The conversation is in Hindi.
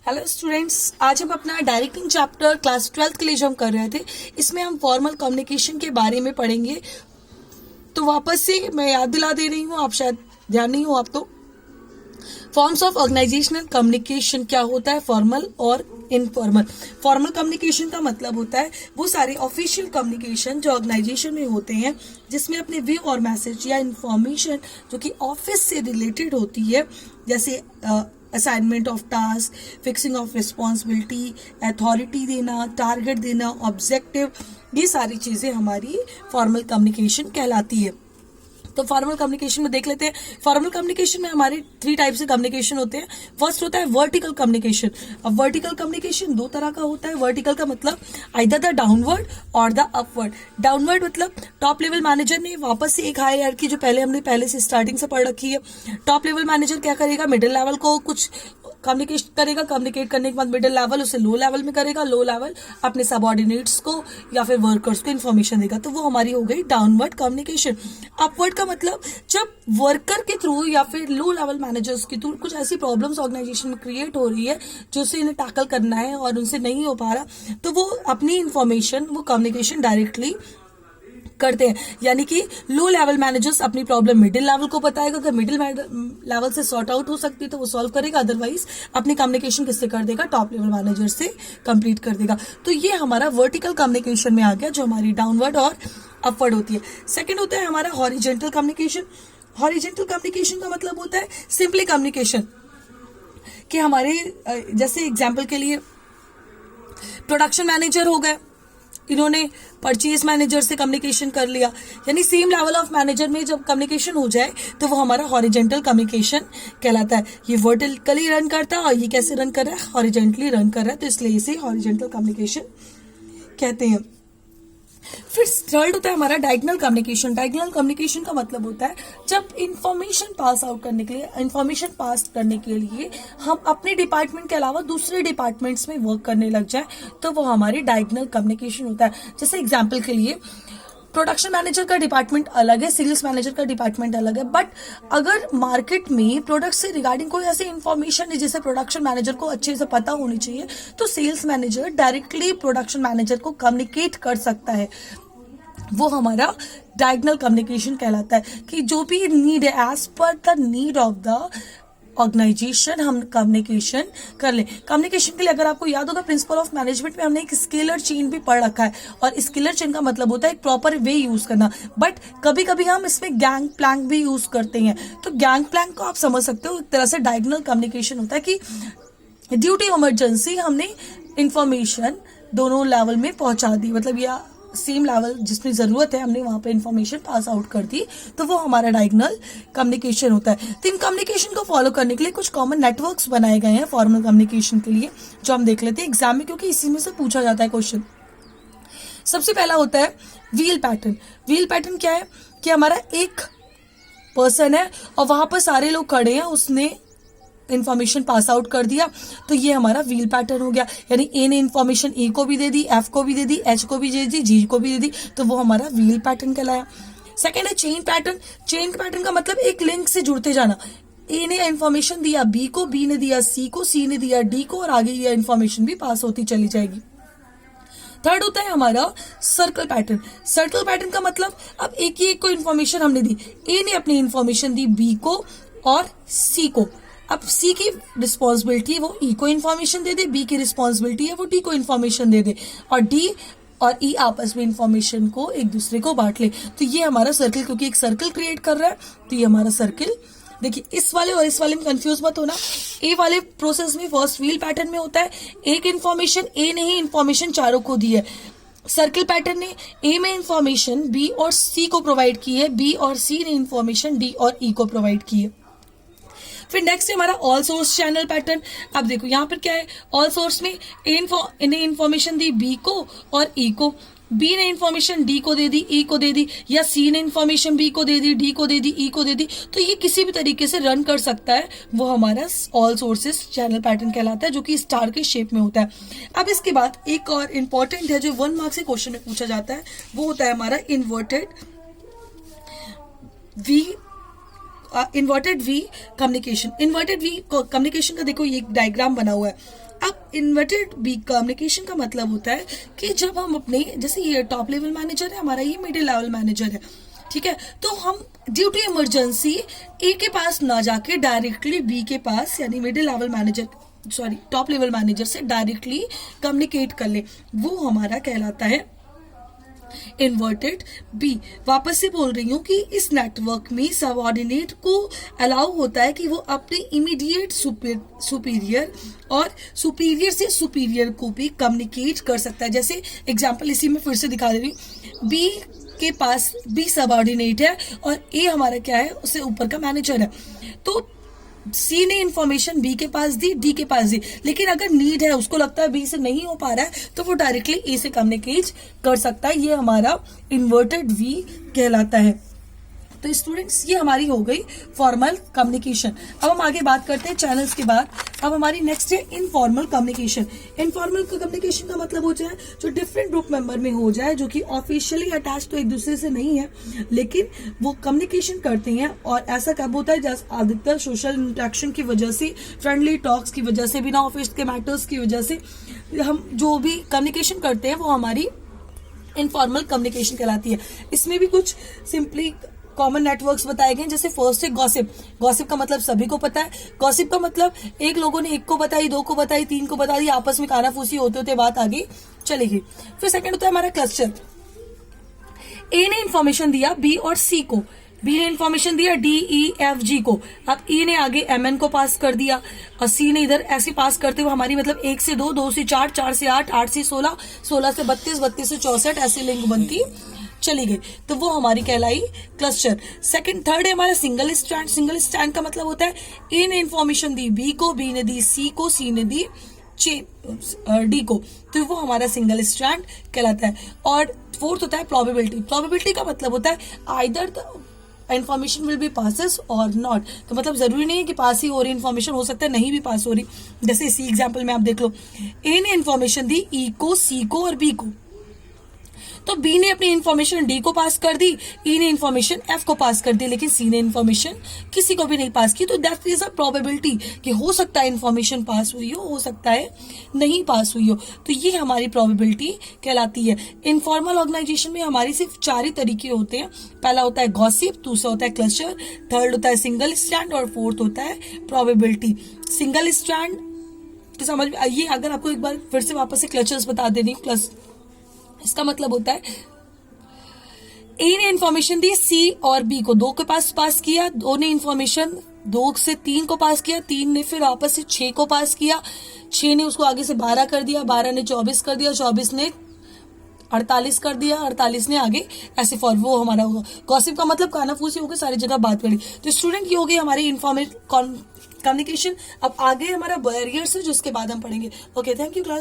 हेलो स्टूडेंट्स, आज हम अपना डायरेक्टिंग चैप्टर क्लास 12th के लिए जो हम कर रहे थे, इसमें हम फॉर्मल कम्युनिकेशन के बारे में पढ़ेंगे। तो वापस से मैं याद दिला दे रही हूँ, आप शायद ध्यान नहीं हो आप तो। फॉर्म्स ऑफ ऑर्गेनाइजेशनल कम्युनिकेशन क्या होता है, फॉर्मल और इनफॉर्मल। फॉर्मल कम्युनिकेशन का मतलब होता है वो सारे ऑफिशियल कम्युनिकेशन जो ऑर्गेनाइजेशन में होते हैं, जिसमें अपने व्यू और मैसेज या इंफॉर्मेशन जो कि ऑफिस से रिलेटेड होती है, जैसे assignment of task, fixing of responsibility, authority देना, टारगेट देना, ऑब्जेक्टिव, ये सारी चीजें हमारी फॉर्मल कम्युनिकेशन कहलाती है। तो फॉर्मल कम्युनिकेशन में देख लेते हैं। फॉर्मल कम्युनिकेशन में हमारे 3 टाइप से कम्युनिकेशन होते हैं। फर्स्ट होता है वर्टिकल कम्युनिकेशन। अब वर्टिकल कम्युनिकेशन 2 तरह का होता है। वर्टिकल का मतलब आइदर द डाउनवर्ड और द अपवर्ड। डाउनवर्ड मतलब टॉप लेवल मैनेजर ने वापस से एक हायरार्की जो हमने पहले से स्टार्टिंग से पढ़ रखी है। टॉप लेवल मैनेजर क्या करेगा, मिडिल लेवल को कुछ कम्युनिकेट करेगा, कम्युनिकेट करने के बाद मिडिल लेवल उसे लो लेवल में करेगा, लो लेवल अपने सबऑर्डिनेट्स को या फिर वर्कर्स को इन्फॉर्मेशन देगा। तो वो हमारी हो गई डाउनवर्ड कम्युनिकेशन। अपवर्ड का मतलब जब वर्कर के थ्रू या फिर लो लेवल मैनेजर्स के थ्रू कुछ ऐसी प्रॉब्लम्स ऑर्गेनाइजेशन में क्रिएट हो रही है जो उसे इन्हें टैकल करना है और उनसे नहीं हो पा रहा, तो वो अपनी इन्फॉर्मेशन, वो कम्युनिकेशन डायरेक्टली करते हैं। यानी कि लो लेवल मैनेजर्स अपनी प्रॉब्लम मिडिल लेवल को बताएगा, अगर मिडिल लेवल से सॉर्ट आउट हो सकती है तो वो सॉल्व करेगा, अदरवाइज अपनी कम्युनिकेशन किससे कर देगा, टॉप लेवल मैनेजर से कंप्लीट कर देगा। तो ये हमारा वर्टिकल कम्युनिकेशन में आ गया, जो हमारी डाउनवर्ड और अपवर्ड होती है। सेकेंड होता है हमारा हॉरिजेंटल कम्युनिकेशन। हॉरिजेंटल कम्युनिकेशन का मतलब होता है सिंपली कम्युनिकेशन, कि हमारे जैसे एग्जाम्पल के लिए प्रोडक्शन मैनेजर हो गए, इन्होंने परचेज मैनेजर से कम्युनिकेशन कर लिया, यानी सेम लेवल ऑफ मैनेजर में जब कम्युनिकेशन हो जाए तो वो हमारा हॉरिजेंटल कम्युनिकेशन कहलाता है। ये वर्टिकली रन करता है और ये कैसे रन कर रहा है, हॉरिजेंटली रन कर रहा है, तो इसलिए इसे हॉरिजेंटल कम्युनिकेशन कहते हैं। फिर थर्ड होता है हमारा डायगोनल कम्युनिकेशन। डायगोनल कम्युनिकेशन का मतलब होता है जब इंफॉर्मेशन पास आउट करने के लिए, इंफॉर्मेशन पास करने के लिए हम अपने डिपार्टमेंट के अलावा दूसरे डिपार्टमेंट्स में वर्क करने लग जाए, तो वो हमारी डायगोनल कम्युनिकेशन होता है। जैसे एग्जांपल के लिए प्रोडक्शन मैनेजर का डिपार्टमेंट अलग है, सेल्स मैनेजर का डिपार्टमेंट अलग है, बट अगर मार्केट में प्रोडक्ट से रिगार्डिंग कोई ऐसी इंफॉर्मेशन है जिसे प्रोडक्शन मैनेजर को अच्छे से पता होनी चाहिए, तो sales manager directly production manager को कम्युनिकेट कर सकता है। वो हमारा डायगोनल कम्युनिकेशन कहलाता है, कि जो भी नीड है as per the need of the organisation हम कम्युनिकेशन कर ले। कम्युनिकेशन के लिए अगर आपको याद होगा, प्रिंसिपल ऑफ मैनेजमेंट में हमने एक स्केलर चेन भी पढ़ रखा है, और स्केलर चेन का मतलब होता है एक प्रॉपर वे यूज करना, बट कभी कभी हम इसमें गैंग प्लैंक भी यूज करते हैं। तो गैंग प्लैंक को आप समझ सकते हो, एक तरह से डायगोनल कम्युनिकेशन होता है कि ड्यू टू इमरजेंसी हमने इंफॉर्मेशन दोनों लेवल में पहुंचा दी, मतलब या सेम लेवल जिसमें जरूरत है हमने वहां पे इंफॉर्मेशन पास आउट कर दी, तो वो हमारा डायगोनल कम्युनिकेशन होता है। तो इन कम्युनिकेशन को फॉलो करने के लिए कुछ कॉमन नेटवर्क्स बनाए गए हैं फॉर्मल कम्युनिकेशन के लिए, जो हम देख लेते हैं एग्जाम में, क्योंकि इसी में से पूछा जाता है क्वेश्चन। सबसे पहला होता है व्हील पैटर्न। व्हील पैटर्न क्या है, कि हमारा एक पर्सन है और वहां पर सारे लोग खड़े हैं, उसने इन्फॉर्मेशन पास आउट कर दिया, तो ये हमारा व्हील पैटर्न हो गया। यानी ए ने इन्फॉर्मेशन ए को भी दे दी, एफ को भी दे दी, एच को भी दे दी, जी को भी दे दी, तो वो हमारा व्हील पैटर्न कहलाया। सेकेंड है चेन पैटर्न। चेन पैटर्न का मतलब एक लिंक से जुड़ते जाना। ए ने इन्फॉर्मेशन दिया बी को, बी ने दिया सी को, सी ने दिया डी को, और आगे ये इन्फॉर्मेशन भी पास होती चली जाएगी। थर्ड होता है हमारा सर्कल पैटर्न। सर्कल पैटर्न का मतलब अब एक ही एक को इन्फॉर्मेशन हमने दी, ए ने अपनी इन्फॉर्मेशन दी बी को और सी को, अब सी की रिस्पॉन्सिबिलिटी वो ई को इन्फॉर्मेशन दे दे, बी की रिस्पॉन्सिबिलिटी है वो डी को इन्फॉर्मेशन दे दे, और डी और ई आपस में इन्फॉर्मेशन को एक दूसरे को बांट ले। तो ये हमारा सर्कल, क्योंकि एक सर्कल क्रिएट कर रहा है, तो ये हमारा सर्कल। देखिए इस वाले और इस वाले में कंफ्यूज मत होना। ए वाले प्रोसेस में फर्स्ट व्हील पैटर्न में होता है एक इन्फॉर्मेशन, ए ने ही इन्फॉर्मेशन चारों को दी है। सर्कल पैटर्न ने ए में इन्फॉर्मेशन बी और सी को प्रोवाइड की है, बी और सी ने इन्फॉर्मेशन डी और ई को प्रोवाइड की है। फिर नेक्स्ट है हमारा ऑल सोर्स चैनल पैटर्न। अब देखो यहाँ पर क्या है, ऑल सोर्स में इन्हें इन्फॉर्मेशन दी बी को और ई को, बी ने इन्फॉर्मेशन डी को दे दी, ई को दे दी, या सी ने इन्फॉर्मेशन बी को दे दी, डी को दे दी, ई को दे दी, तो ये किसी भी तरीके से रन कर सकता है, वो हमारा ऑल सोर्सेस चैनल पैटर्न कहलाता है, जो कि स्टार के शेप में होता है। अब इसके बाद एक और इंपॉर्टेंट है जो 1 मार्क्स के क्वेश्चन में पूछा जाता है, वो होता है हमारा inverted we inverted we communication. Inverted we communication का देखो ये एक डायग्राम बना हुआ है, इन्वर्टेड बी कम्युनिकेशन का मतलब होता है कि जब हम अपने, जैसे ये टॉप लेवल मैनेजर है हमारा, ये मिडिल लेवल मैनेजर है, ठीक है, तो हम ड्यू टू इमरजेंसी ए के पास ना जाके डायरेक्टली बी के पास यानी middle level manager, sorry top level manager से डायरेक्टली कम्युनिकेट कर ले, वो हमारा कहलाता है इन्वर्टेड बी। वापस से बोल रही हूँ कि इस नेटवर्क में सबऑर्डिनेट को अलाउ होता है कि वो अपने इमीडिएट सुपीरियर और सुपीरियर से सुपीरियर को भी कम्युनिकेट कर सकता है। जैसे एग्जांपल इसी में फिर से दिखा दे रही हूँ, बी के पास बी सबऑर्डिनेट है और ए हमारा क्या है, उससे ऊपर का मैनेजर है, तो सी ने इंफॉर्मेशन बी के पास दी, डी के पास दी, लेकिन अगर नीड है, उसको लगता है बी से नहीं हो पा रहा है, तो वो डायरेक्टली ए से कम्युनिकेट कर सकता है। ये हमारा इन्वर्टेड वी कहलाता है। तो स्टूडेंट्स, ये हमारी हो गई फॉर्मल कम्युनिकेशन। अब हम आगे बात करते हैं चैनल्स के बाद। अब हमारी नेक्स्ट है इनफॉर्मल कम्युनिकेशन। इनफॉर्मल कम्युनिकेशन का मतलब हो जाए जो डिफरेंट ग्रुप मेंबर में हो जाए, जो कि ऑफिशियली अटैच तो एक दूसरे से नहीं है, लेकिन वो कम्युनिकेशन करते हैं। और ऐसा कब होता है, जैसे अधिकतर सोशल इंटरेक्शन की वजह से, फ्रेंडली टॉक्स की वजह से, बिना ऑफिस के मैटर्स की वजह से हम जो भी कम्युनिकेशन करते हैं वो हमारी इनफॉर्मल कम्युनिकेशन कहलाती है। इसमें भी कुछ सिंपली कॉमन नेटवर्क्स बताए गए, जैसे फर्स्ट है गॉसिप। गॉसिप का मतलब सभी को पता है। गॉसिप का मतलब एक लोगों ने एक को बताई, दो को बताई, तीन को बता दी, आपस में कानाफूसी होते होते बात आगे चलेगी। फिर सेकंड होता है हमारा क्लस्टर। ए ने इंफॉर्मेशन दिया बी और सी को, बी ने इंफॉर्मेशन दिया डी ई एफ जी को, अब ई ने आगे एम एन को पास कर दिया और सी ने इधर ऐसे पास करते हुए हमारी मतलब 1 से 2, 2 से 4, 4 से 8, 8 से 16, 16 से 32, 32 से 64 ऐसी लिंक बनती चली गई, तो वो हमारी कहलाई क्लस्टर। सेकंड थर्ड है हमारा सिंगल स्टैंड। सिंगल स्टैंड का मतलब होता है ए ने इंफॉर्मेशन दी बी को, बी ने दी सी को, सी ने दी डी को, तो वो हमारा सिंगल स्टैंड कहलाता है। और फोर्थ होता है प्रोबेबिलिटी। प्रोबेबिलिटी का मतलब होता है either the information will be passes और नॉट, तो मतलब जरूरी नहीं है कि पास ही हो रही इन्फॉर्मेशन, हो सकता है नहीं भी पास हो रही। जैसे इसी एग्जाम्पल में आप देख लो, ए ने इन्फॉर्मेशन दी ई को, सी को और बी को, तो बी ने अपनी इन्फॉर्मेशन डी को पास कर दी, ई ने इन्फॉर्मेशन एफ को पास कर दी, लेकिन सी ने इन्फॉर्मेशन किसी को भी नहीं पास की, तो दैट इज अ प्रोबेबिलिटी कि हो सकता है इन्फॉर्मेशन पास हुई हो सकता है नहीं पास हुई हो, तो ये हमारी प्रोबेबिलिटी कहलाती है। इनफॉर्मल ऑर्गेनाइजेशन में हमारी सिर्फ 4 ही तरीके होते हैं। पहला होता है गॉसिप, दूसरा होता है क्लस्टर, थर्ड होता है सिंगल स्टैंड और फोर्थ होता है प्रोबेबिलिटी। सिंगल स्टैंड तो समझ में ये, अगर आपको एक बार फिर से वापस से क्लस्टर्स बता दे रही हूँ। इसका मतलब होता है ए ने इंफॉर्मेशन दी सी और बी को, 2 के पास किया, 2 ने इंफॉर्मेशन 2 से 3 को पास किया, 3 ने फिर वापस से 6 को पास किया, 6 ने उसको आगे से 12 कर दिया, 12 ने 24 कर दिया, 24 ने 48 कर दिया, 48 ने आगे ऐसे फॉर, वो हमारा होगा। गॉसिप का मतलब कानाफूसी होकर सारी जगह बात करी। तो स्टूडेंट ये हो गई हमारी इनफॉर्मल कम्युनिकेशन। अब आगे हमारा बैरियर्स है, जो उसके बाद हम पढ़ेंगे। Okay, thank you class.